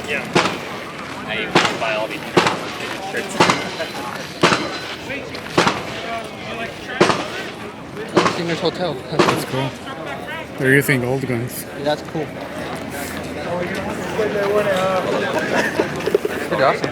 Yeah. I buy all these shirts. Singer's Hotel. That's cool. They're using old guns. Yeah, that's cool. Pretty awesome.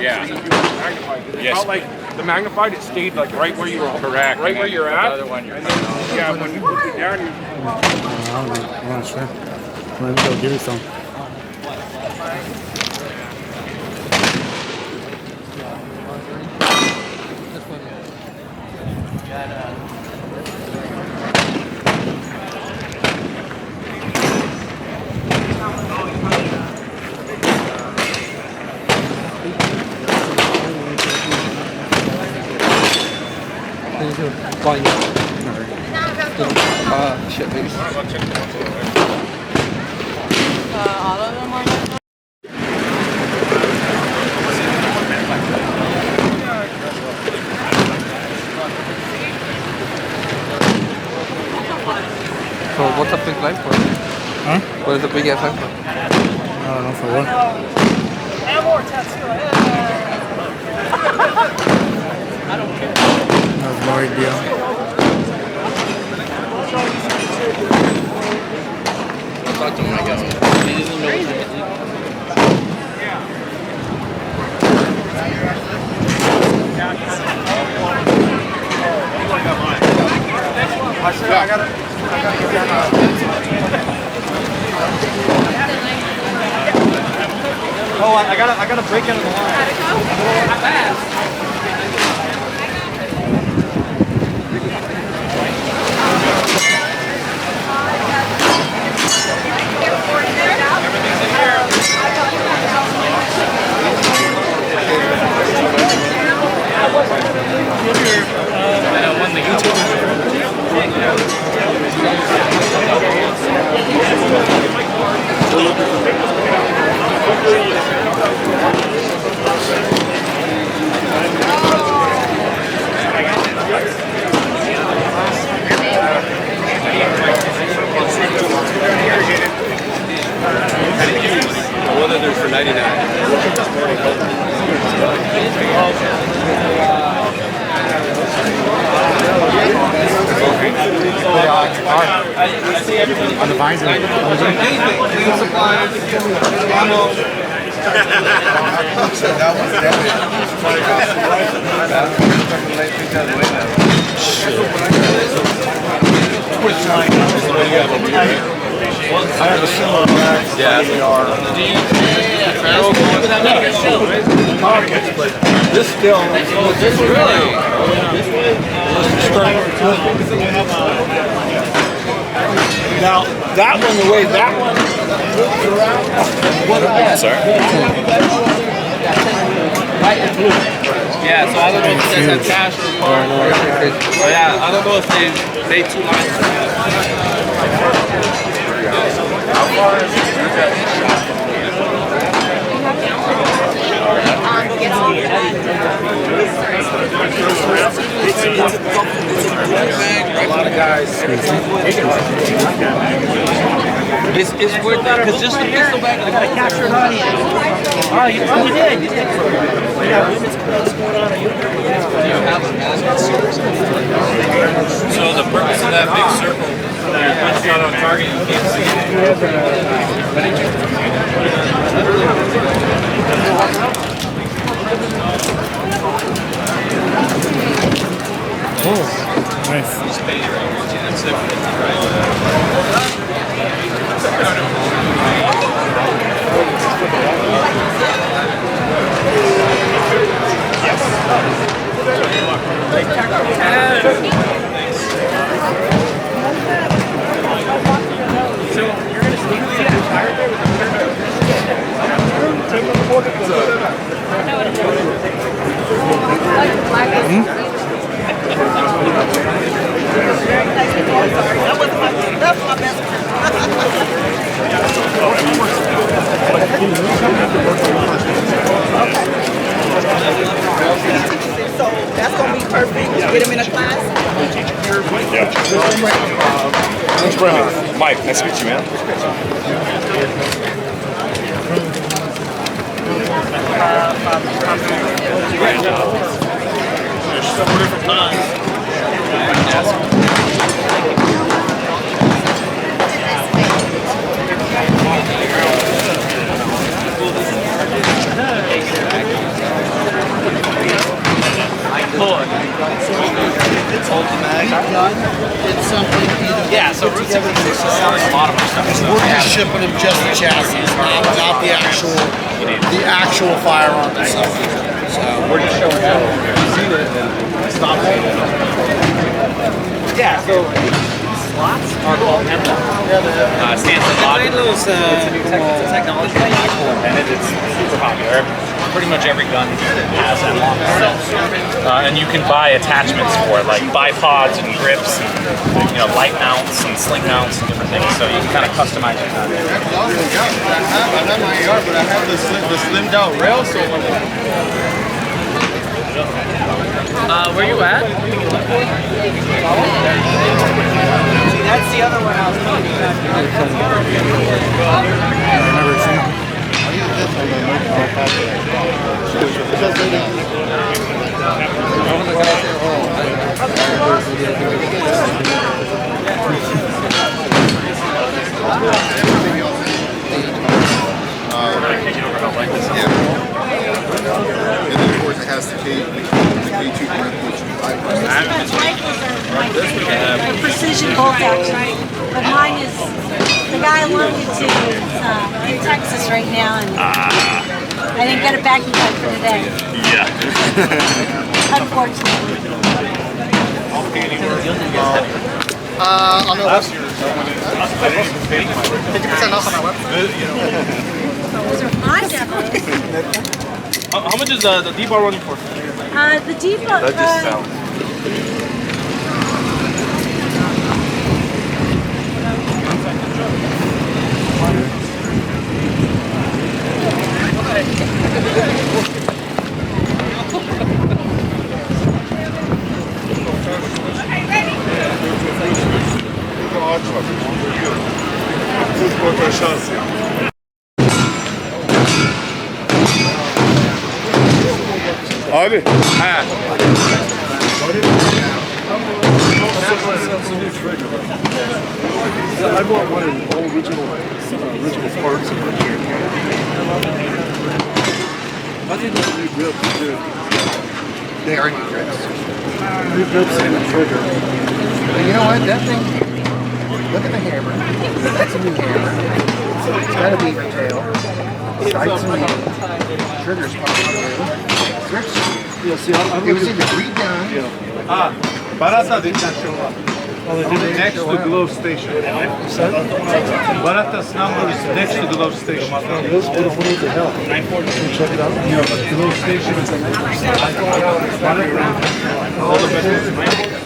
Yeah. Yes. Felt like the magnified, it stayed like right where you were. Correct. Right where you're at. The other one, you're yeah, when you put it down, you. I'm not sure. Let me go give you some. Shit, baby. All of them are good. So what's a big line for? Huh? What is a big ass line for? I don't know for what. And more tattoo. I don't care. I have no idea. Talk to him, I guess. He doesn't know what Oh, I gotta break into the line. One of them for 99. On the visor. That was I have a similar bag. Yeah. This still. This really? Now, that one, the way that one moves around. Sorry? Yeah, so I don't know if you guys have cash or car. Yeah, I don't know if they two lines. How far is it? A lot of guys. It's worth it because just the pistol bag. I gotta capture an audience. Oh, you did. Yeah, women's club's going on. So the purpose of that big circle, it's not on target, you can't see Oh, nice. So you're going to stay there? That's my best So that's gonna be perfect. Get him in a class. Mike, nice to meet you, man. There's several different times. Yeah, so Route 66 is selling a lot of our stuff. We're just shipping them just the chassis, not the actual firearm itself. So We're just showing how you've seen it and stop it. Yeah, so slots are called MLOC. Stands for logic. It's a new technology that's actually invented. It's super popular. Pretty much every gun has MLOC itself. And you can buy attachments for it, like bipods and grips, and, light mounts and sling mounts and different things. So you can kind of customize your gun. I have my AR, but I have the slimmed out rail. So Where you at? See, that's the other one I was talking about. I've never seen it. And then of course it has the K2 grip, which a precision bolt action, but mine is the guy I wanted to in Texas right now, and I didn't get it back in time for today. yeah. Unfortunately. on the website. 50% off on our website. Those are my demos. How much is the D-bar running for? The depot. Abi. I bought one in all original parts. I didn't know new grips too. They are new grips. New grips and the trigger. But you know what? That thing, look at the hammer. That's a new hammer. It's got a beaver tail. Sights are new. Trigger's probably grips. Yeah, see, I'm It was either redone. Barata didn't show up. Next to Glove Station. Barata's number is next to Glove Station. This what the hell? Check it out. Glove Station is all the best.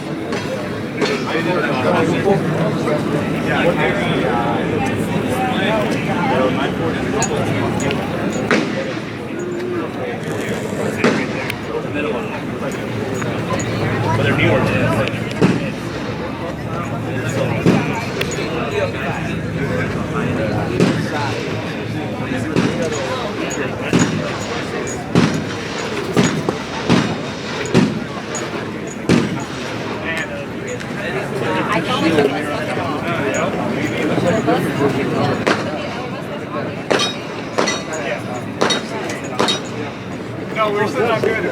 But they're newer. No, we're still not good.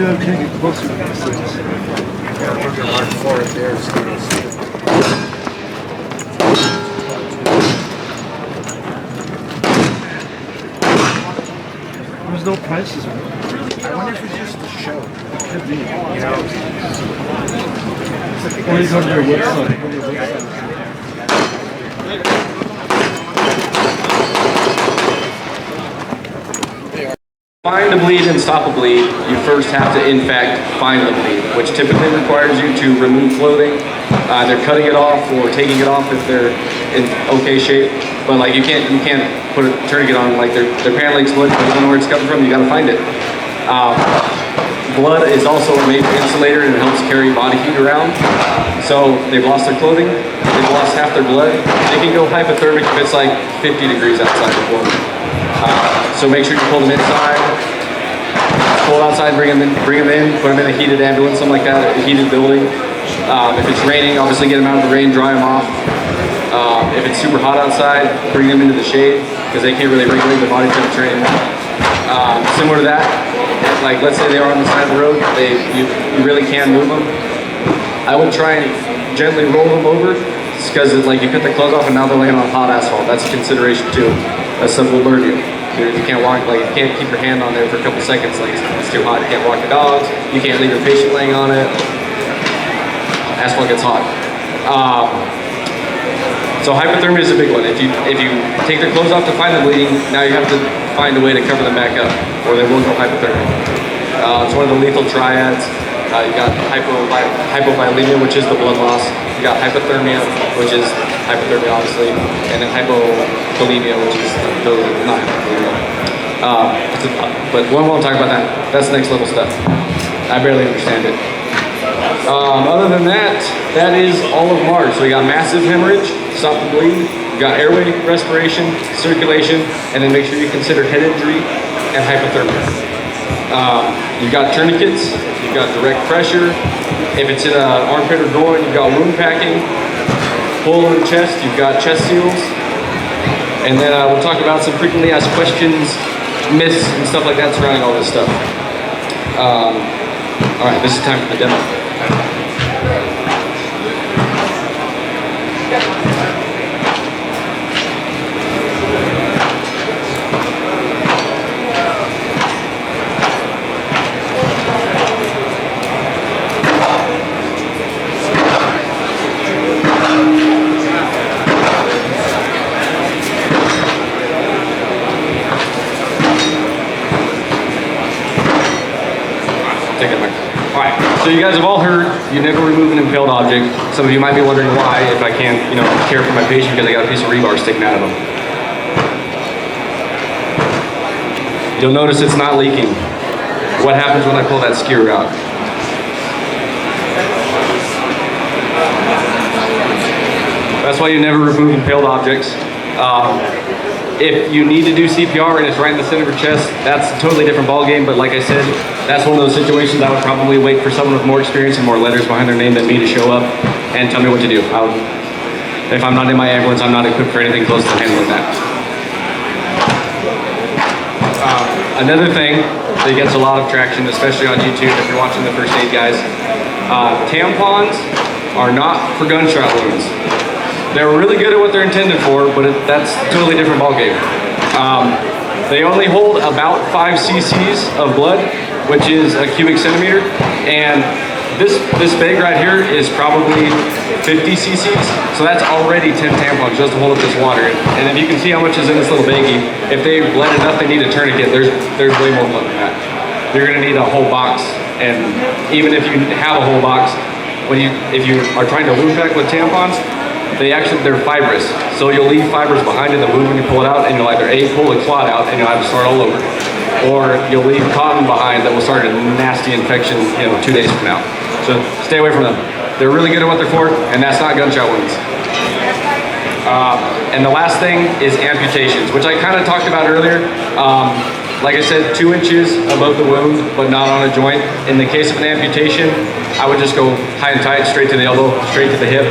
Can't get closer to this. There's no prices on it. I wonder if it's just a show. It could be. Or it's on their website. find a bleed and stop a bleed, you first have to, in fact, find the bleed, which typically requires you to remove clothing, either cutting it off or taking it off if they're in okay shape. But like you can't put a tourniquet on like their pant leg's blood, but you don't know where it's coming from. You got to find it. Blood is also a major insulator and it helps carry body heat around. So they've lost their clothing, they've lost half their blood. They can go hypothermic if it's like 50 degrees outside the clothing. So make sure you pull them inside. Pull outside, bring them in, put them in a heated ambulance, something like that, a heated building. If it's raining, obviously get them out of the rain, dry them off. If it's super hot outside, bring them into the shade because they can't really regulate the body temperature anymore. Similar to that, like let's say they are on the side of the road, you really can move them. I would try and gently roll them over because like you cut the clothes off and now they're laying on hot asphalt. That's a consideration too. That stuff will burn you. You can't walk, like you can't keep your hand on there for a couple seconds, like it's too hot. You can't walk the dogs. You can't leave your patient laying on it. Asphalt gets hot. So hypothermia is a big one. If you take their clothes off to find the bleeding, now you have to find a way to cover them back up, or they will go hypothermic. It's one of the lethal triads. You got hypovolemia, which is the blood loss. You got hypothermia, which is hypothermia, obviously, and then hypovolemia, which is totally not hypothermia. But we won't talk about that. That's next level stuff. I barely understand it. Other than that, that is all of MARK. So we got massive hemorrhage, stop the bleed. You got airway respiration, circulation, and then make sure you consider head injury and hypothermia. You've got tourniquets, you've got direct pressure. If it's in an armpit or groin, you've got wound packing. Pull in the chest, you've got chest seals. And then we'll talk about some frequently asked questions, myths, and stuff like that surrounding all this stuff. All right, this is time for the demo. So you guys have all heard, you never remove an impaled object. Some of you might be wondering why, if I can't, care for my patient because I got a piece of rebar sticking out of them. You'll notice it's not leaking. What happens when I pull that skewer out? That's why you never remove impaled objects. If you need to do CPR and it's right in the center of your chest, that's a totally different ballgame, but like I said, that's one of those situations I would probably wait for someone with more experience and more letters behind their name than me to show up and tell me what to do. If I'm not in my ambulance, I'm not equipped for anything close to handling that. Another thing that gets a lot of traction, especially on YouTube if you're watching the first aid guys, tampons are not for gunshot wounds. They're really good at what they're intended for, but that's a totally different ballgame. They only hold about 5 cc's of blood, which is a cubic centimeter, and this bag right here is probably 50 cc's, so that's already 10 tampons just to hold up this water. And if you can see how much is in this little baggie, if they bled enough they need a tourniquet, there's way more blood than that. You're gonna need a whole box, and even if you have a whole box, if you are trying to wound pack with tampons, they're fibrous, so you'll leave fibers behind in the wound when you pull it out, and you'll either pull the clot out and you'll have to start all over, or you'll leave cotton behind that will start a nasty infection 2 days from now. So stay away from them. They're really good at what they're for, and that's not gunshot wounds. And the last thing is amputations, which I kind of talked about earlier. Like I said, 2 inches above the wound, but not on a joint. In the case of an amputation, I would just go high and tight, straight to the elbow, straight to the hip.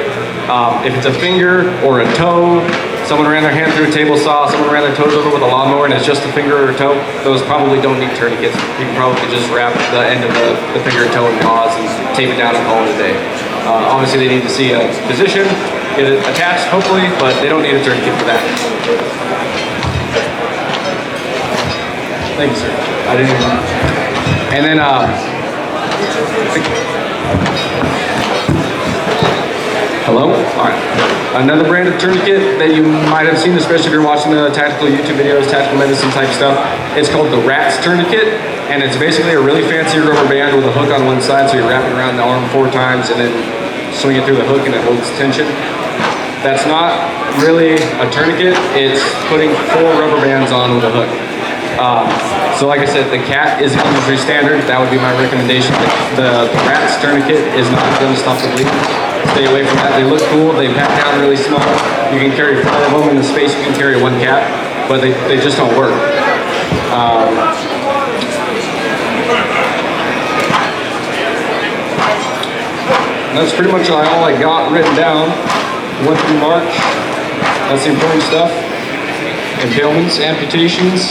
If it's a finger or a toe, someone ran their hand through a table saw, someone ran their toes over with a lawnmower and it's just a finger or a toe, those probably don't need tourniquets. You can probably just wrap the end of the finger and toe in gauze and tape it down and call it a day. Obviously they need to see a physician, get it attached hopefully, but they don't need a tourniquet for that. Thank you, sir. I didn't even... And then, Hello? All right. Another brand of tourniquet that you might have seen, especially if you're watching the tactical YouTube videos, tactical medicine type stuff. It's called the RATS tourniquet, and it's basically a really fancy rubber band with a hook on one side, so you wrap it around the arm 4 times and then swing it through the hook and it holds tension. That's not really a tourniquet, it's putting 4 rubber bands on with a hook. So like I said, the CAT is industry standard. That would be my recommendation. The RATS tourniquet is not going to stop the bleeding. Stay away from that. They look cool, they pack down really small. You can carry 4 of them in the space you can carry 1 CAT, but they just don't work. That's pretty much all I got written down. Went through March. That's the important stuff. Impalements, amputations.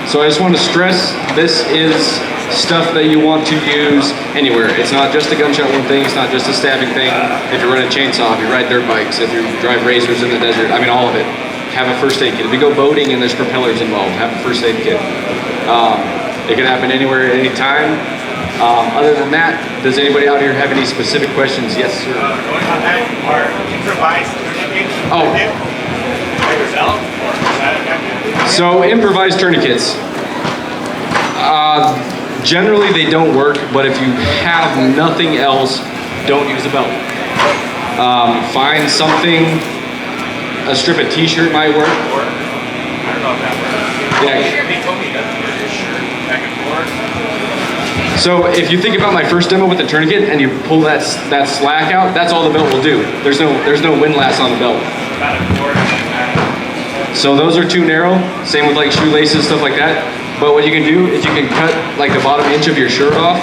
So I just want to stress, this is stuff that you want to use anywhere. It's not just a gunshot wound thing, it's not just a stabbing thing. If you run a chainsaw, if you ride dirt bikes, if you drive racers in the desert, I mean all of it. Have a first aid kit. If you go boating and there's propellers involved, have a first aid kit. It can happen anywhere at any time. Other than that, does anybody out here have any specific questions? Yes, sir. Oh. So improvised tourniquets. Generally they don't work, but if you have nothing else, don't use a belt. Find something, a strip of t-shirt might work. Yeah. So if you think about my first demo with the tourniquet and you pull that slack out, that's all the belt will do. There's no windlass on the belt. So those are too narrow. Same with like shoelaces, stuff like that. But what you can do is you can cut like the bottom inch of your shirt off,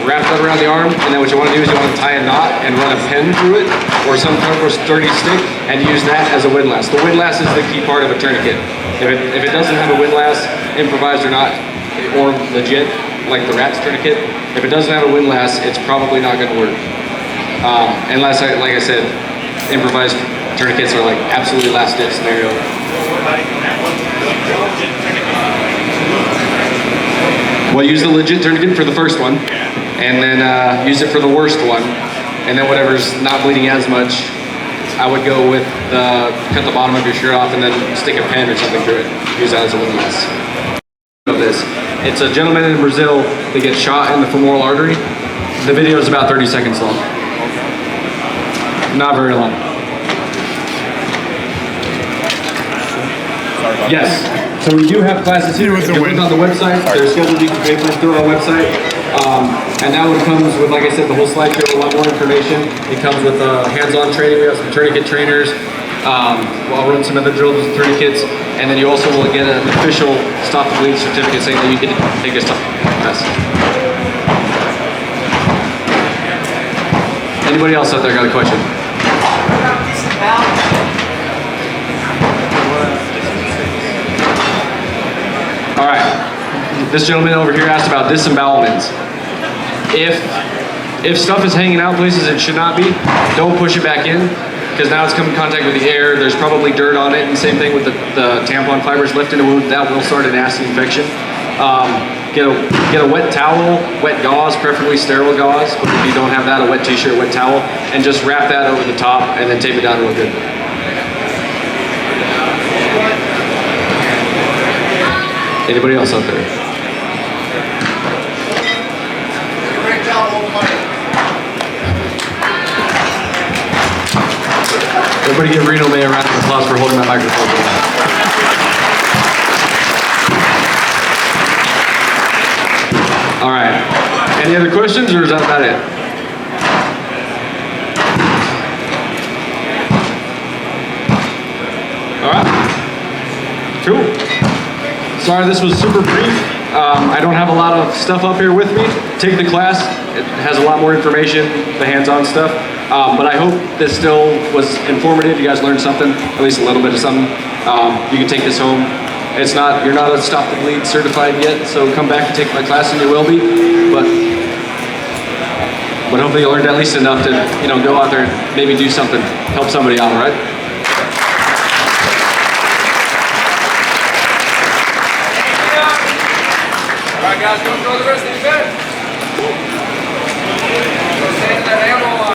wrap that around the arm, and then what you want to do is you want to tie a knot and run a pen through it, or some kind of sturdy stick, and use that as a windlass. The windlass is the key part of a tourniquet. If it doesn't have a windlass, improvised or not, or legit, like the RATS tourniquet, if it doesn't have a windlass, it's probably not going to work. Unless, like I said, improvised tourniquets are like absolutely last ditch scenario. Well, use the legit tourniquet for the first one, and then use it for the worst one, and then whatever's not bleeding as much, I would go with cut the bottom of your shirt off and then stick a pen or something through it. Use that as a windlass. Of this, it's a gentleman in Brazil that gets shot in the femoral artery. The video is about 30 seconds long. Not very long. Yes. So we do have classes here. If you look on the website, they're scheduled. You can pay for them through our website. And that one comes with, like I said, the whole slideshow, a lot more information. It comes with hands-on training. We have some tourniquet trainers. I'll run some other drills with tourniquets. And then you also will get an official Stop the Bleed certificate saying that you can take a stop class. Anybody else out there got a question? All right, this gentleman over here asked about disembowelments. If stuff is hanging out places it should not be, don't push it back in, because now it's come in contact with the air, there's probably dirt on it, and same thing with the tampon fibers left in a wound, that will start a nasty infection. Get a wet towel, wet gauze, preferably sterile gauze, but if you don't have that, a wet t-shirt, wet towel, and just wrap that over the top and then tape it down real good. Anybody else out there? Everybody give Reno May a round of applause for holding that microphone. All right. Any other questions, or is that about it? All right. Cool. Sorry this was super brief. I don't have a lot of stuff up here with me. Take the class. It has a lot more information, the hands-on stuff. But I hope this still was informative. You guys learned something, at least a little bit of something. You can take this home. You're not a Stop the Bleed certified yet, so come back and take my class and you will be. But hopefully you learned at least enough to, go out there and maybe do something, help somebody out, all right? All right, guys, go throw the rest of the event.